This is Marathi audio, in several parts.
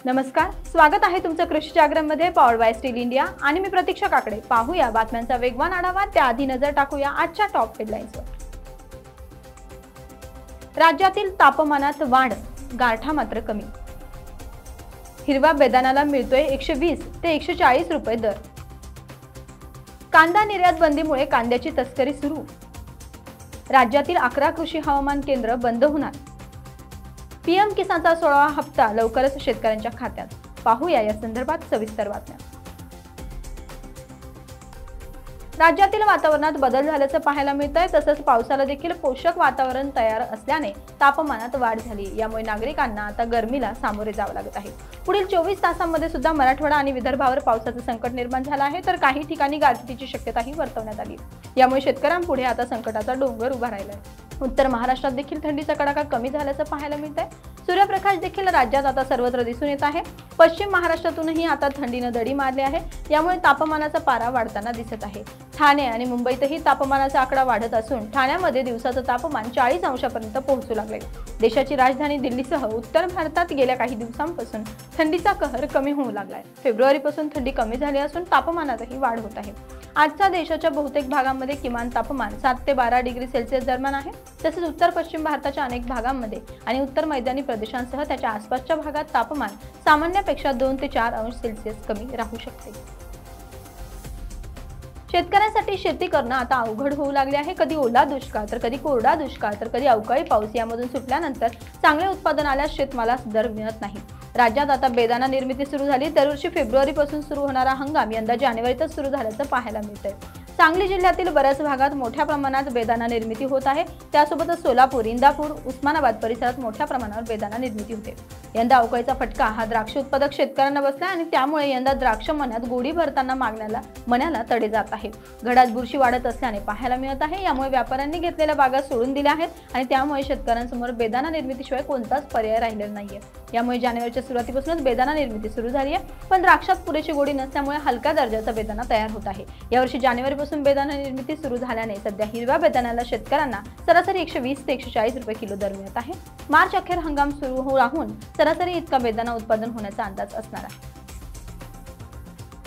नमस्कार, स्वागत आहे तुमचं कृषी जागरणमध्ये पॉवर्ड बाय स्टील इंडिया आणि मी प्रतीक्षा काकडे। पाहूया बातम्यांचा वेगवान आढावा, त्याआधी नजर टाकूया आजच्या टॉप हेडलाईन्सवर। राज्यातील तापमानात वाढ, गारठा मात्र कमी। हिरवा बेदाण्याला मिळतोय 120 ते 140 रुपये दर। कांदा निर्यात बंदीमुळे कांद्याची तस्करी सुरू। राज्यातील 11 कृषी हवामान केंद्र बंद होणार। पीएम किसानचा 16वा हप्ता लवकरच शेतकऱ्यांच्या खात्यात। पाहूया या संदर्भात सविस्तर बातम्या। राज्यातील वातावरणात बदल झाल्याचं पाहायला मिळतंय, तसंच पावसाला देखील पोषक वातावरण तयार असल्याने तापमानात वाढ झाली। यामुळे नागरिकांना आता गरमीला सामोरे जावं लागत आहे। पुढील 24 तासांमध्ये सुद्धा मराठवाडा आणि विदर्भावर पावसाचं संकट निर्माण झालं आहे, तर काही ठिकाणी गारपिटीची शक्यताही वर्तवण्यात आली। यामुळे शेतकऱ्यांपुढे आता संकटाचा डोंगर उभा राहिला आहे। उत्तर महाराष्ट्रात देखील थंडीचा कडाका कमी झाल्याचं पाहायला मिळतंय। सूर्यप्रकाश देखील राज्यात आता सर्वत्र दिसून येत आहे। पश्चिम महाराष्ट्रातूनही आता थंडीने दडी मारली आहे। यामुळे तापमानाचा पारा वाढताना दिसत आहे। ठाणे आणि मुंबईतही तापमानाचा आकडा वाढत असून ठाण्यामध्ये दिवसाचं तापमान 40 अंशापर्यंत पोहोचू लागले। देशाची राजधानी दिल्लीसह उत्तर भारतात गेल्या काही दिवसांपासून थंडीचा कहर कमी होऊ लागलाय। फेब्रुवारीपासून थंडी कमी झाली असून तापमानातही वाढ होत आहे। आजचा देशाच्या बहुतेक भागांमध्ये किमान तापमान 7 ते 12 डिग्री सेल्सिअस दरम्यान आहे। तसेच उत्तर पश्चिम भारताच्या अनेक भागांमध्ये आणि उत्तर मैदानी प्रदेशांसह त्याच्या आसपासच्या भागात तापमान सामान्यापेक्षा 2 ते 4 अंश सेल्सिअस कमी राहू शकते। शेतकऱ्यांसाठी शेती करणं आता अवघड होऊ लागले आहे। कधी ओला दुष्काळ, तर कधी कोरडा दुष्काळ, तर कधी अवकाळी पाऊस यामधून सुटल्यानंतर चांगले उत्पादन आल्यास शेतमालास दर मिळत नाही। राज्यात आता बेदाणा निर्मिती सुरू झाली। दरवर्षी फेब्रुवारीपासून सुरू होणारा हंगाम यंदा जानेवारीतच सुरू झाल्याचं पाहायला मिळतंय। सांगली जिल्ह्यातील बऱ्याच भागात मोठ्या प्रमाणात बेदाणा निर्मिती होत आहे। त्यासोबतच सोलापूर, इंदापूर, उस्मानाबाद परिसरात मोठ्या प्रमाणावर बेदाणा निर्मिती होते। यंदा अवकाळीचा फटका हा द्राक्ष उत्पादक शेतकऱ्यांना बसला आणि त्यामुळे यंदा द्राक्ष मन्यात गोडी भरताना मन्याला तडे जात आहे। घडात बुरशी वाढत असल्याने पाहायला मिळत आहे। यामुळे व्यापाऱ्यांनी घेतलेल्या बागा सोडून दिल्या आहेत आणि त्यामुळे शेतकऱ्यांसमोर बेदाणा निर्मितीशिवाय कोणताच पर्याय राहिलेला नाहीये। यामुळे जानेवारीच्या सुरुवातीपासूनच बेदाणा निर्मिती सुरू झाली आहे, पण द्राक्षात पुरेशी गोडी नसल्यामुळे हलक्या दर्जाचा बेदाणा तयार होत आहे। यावर्षी जानेवारीपासून बेदाणा निर्मिती सुरू झाल्याने सध्या हिरव्या बेदाण्याला शेतकऱ्यांना सरासरी 120 ते 140 रुपये किलो दर मिळत आहे। मार्च अखेर हंगाम सुरू राहून सरासरी इतका बेदाणा उत्पादन होण्याचा अंदाज असणार आहे।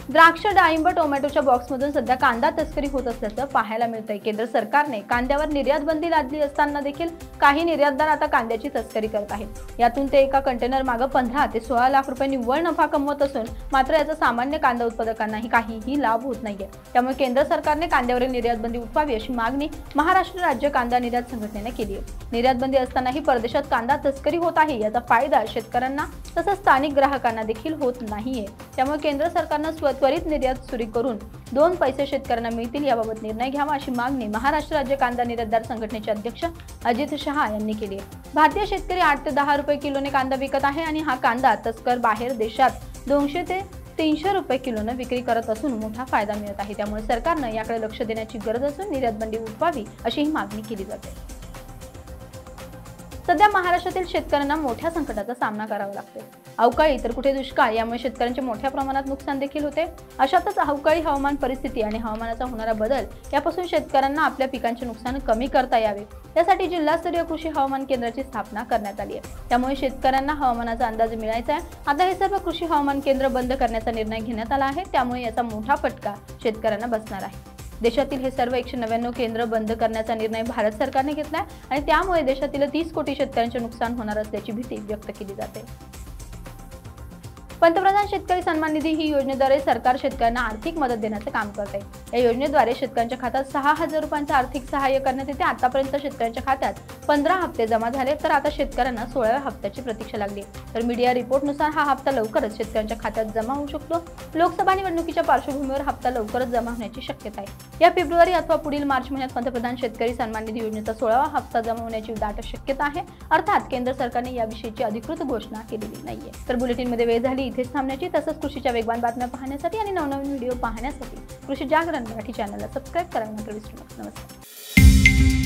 द्राक्ष, डाळिंब, टोमॅटोच्या बॉक्समधून सध्या कांदा तस्करी होत असल्याचं पाहायला मिळतंय। केंद्र सरकारने कांद्यावर निर्यात बंदी लादली असताना देखील काही निर्यातदार आता कांद्याची तस्करी करत आहेत। यातून ते एका कंटेनर मागे 15 ते 16 लाख रुपये निव्वळ नफा कमवत असून मात्र याचा सामान्य कांदा उत्पादकांनाही काहीही लाभ होत नाहीये। त्यामुळे केंद्र सरकारने कांद्यावरील निर्यात बंदी उठवावी अशी मागणी महाराष्ट्र राज्य कांदा निर्यात संघटनेने केली आहे। निर्यात बंदी असतानाही परदेशात कांदा तस्करी होत आहे, याचा फायदा शेतकऱ्यांना तसंच स्थानिक ग्राहकांना देखील होत नाहीये। त्यामुळे केंद्र सरकारने त्वरित निर्यात सुरू करून 2 पैसे शेतकऱ्यांना मिळतील याबाबत निर्णय घ्यावा अशी मागणी महाराष्ट्र राज्य कांदा निर्यातदार संघटनेचे अध्यक्ष अजित शहा यांनी केली आहे। भारतीय शेतकरी 8 ते 10 रुपये किलोने कांदा विकत आहे आणि हा कांदा तस्कर बाहेर देशात 200 ते 300 रुपये किलोने विक्री करत असून मोठा फायदा मिळत आहे। त्यामुळे सरकारने याकडे लक्ष देण्याची गरज असून निर्यात बंदी उठवावी अशी ही मागणी केली जाते। सध्या महाराष्ट्रातील शेतकऱ्यांना मोठ्या संकटाचा सामना करावा लागतोय। अवकाळी तर कुठे दुष्काळ, यामुळे शेतकऱ्यांचे मोठ्या प्रमाणात नुकसान देखील होते। अशातच अवकाळी हवामान परिस्थिती आणि हवामानाचा होणारा बदल यापासून शेतकऱ्यांना आपल्या पिकांचे नुकसान कमी करता यावे यासाठी जिल्हास्तरीय कृषी हवामान केंद्राची स्थापना करण्यात आली आहे। त्यामुळे शेतकऱ्यांना हवामानाचा अंदाज मिळायचा आहे। आता हे सर्व कृषी हवामान केंद्र बंद करण्याचा निर्णय घेण्यात आला आहे। त्यामुळे याचा मोठा फटका शेतकऱ्यांना बसणार आहे। देशातील हे सर्व 199 केंद्र बंद करण्याचा निर्णय भारत सरकारने घेतलाय आणि त्यामुळे देशातील 30 कोटी शेतकऱ्यांचे नुकसान होणार असल्याची भीती व्यक्त केली जाते। पंतप्रधान शेतकरी सन्मान निधी ही योजनेद्वारे सरकार शेतकऱ्यांना आर्थिक मदत देण्याचे काम करते। या योजनेद्वारे शेतकऱ्यांच्या खात्यात 6000 रुपयांचे आर्थिक सहाय्य करण्यात येते। आतापर्यंत शेतकऱ्यांच्या खात्यात 15 हप्ते जमा झाले, तर आता शेतकऱ्यांना 16व्या हप्त्याची प्रतीक्षा लागली। तर मीडिया रिपोर्टनुसार हा हप्ता लवकरच शेतकऱ्यांच्या खात्यात जमा होऊ शकतो। लोकसभा निवडणुकीच्या पार्श्वभूमीवर हप्ता लवकरच जमा होण्याची शक्यता आहे। या फेब्रुवारी अथवा पुढील मार्च महिन्यात पंतप्रधान शेतकरी सन्मान निधी योजनेचा 16वा हप्ता जमा होण्याची दाट शक्यता आहे। अर्थात केंद्र सरकारने याविषयीची अधिकृत घोषणा केलेली नाहीये। तर बुलेटिनमध्ये वेळ झाली इथेच थांबण्याची। तसंच कृषीच्या वेगवान बातम्या पाहण्यासाठी आणि नवनवीन व्हिडिओ पाहण्यासाठी कृषी जागरण मराठी चॅनलला सबस्क्राइब करायला विसरू नका। नमस्कार।